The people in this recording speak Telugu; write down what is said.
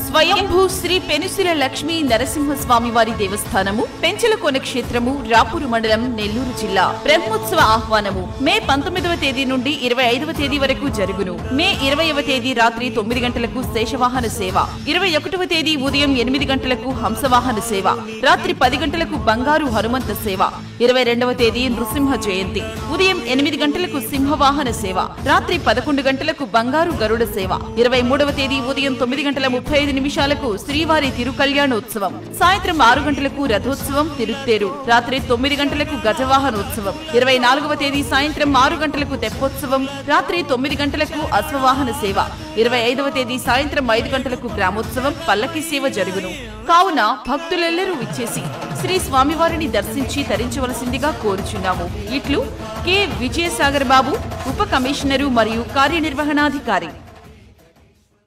స్వయంభూ శ్రీ పెనుసిల లక్ష్మీ నరసింహస్వామి వారి దేవస్థానము పెంచలకోన క్షేత్రము రాపూరు మండలం నెల్లూరు జిల్లా బ్రహ్మోత్సవ ఆహ్వానము మే 19వ తేదీ నుండి 25వ తేదీ వరకు జరుగును. మే 20వ తేదీ రాత్రి 9 గంటలకు శేషవాహన సేవ, 21వ తేదీ ఉదయం 8 గంటలకు హంసవాహన సేవ, రాత్రి 10 గంటలకు బంగారు హనుమంత సేవ, 22వ తేదీ నృసింహ జయంతి, ఉదయం 8 గంటలకు సింహవాహన సేవ, రాత్రి 11 గంటలకు బంగారు గరుడ సేవ, 23వ తేదీ ఉదయం 9 గంటల 35 నిమిషాలకు శ్రీవారి తిరుకల్యాణోత్సవం, సాయంత్రం 6 గంటలకు రథోత్సవం తిరుత్తేరు, రాత్రి 9 గంటలకు గజవాహనోత్సవం, 24వ తేదీ సాయంత్రం 6 గంటలకు తెప్పోత్సవం, రాత్రి 9 గంటలకు అశ్వవాహన సేవ, 25వ తేదీ సాయంత్రం 5 గంటలకు గ్రామోత్సవం పల్లకి సేవ జరుగును. కావున భక్తులెల్లరూ విచ్చేసి శ్రీ స్వామివారిని దర్శించి తరించవలసిందిగా కోరుచున్నాము. ఇట్లు కె విజయసాగర్ బాబు, ఉప కమిషనరు మరియు కార్యనిర్వహణాధికారి.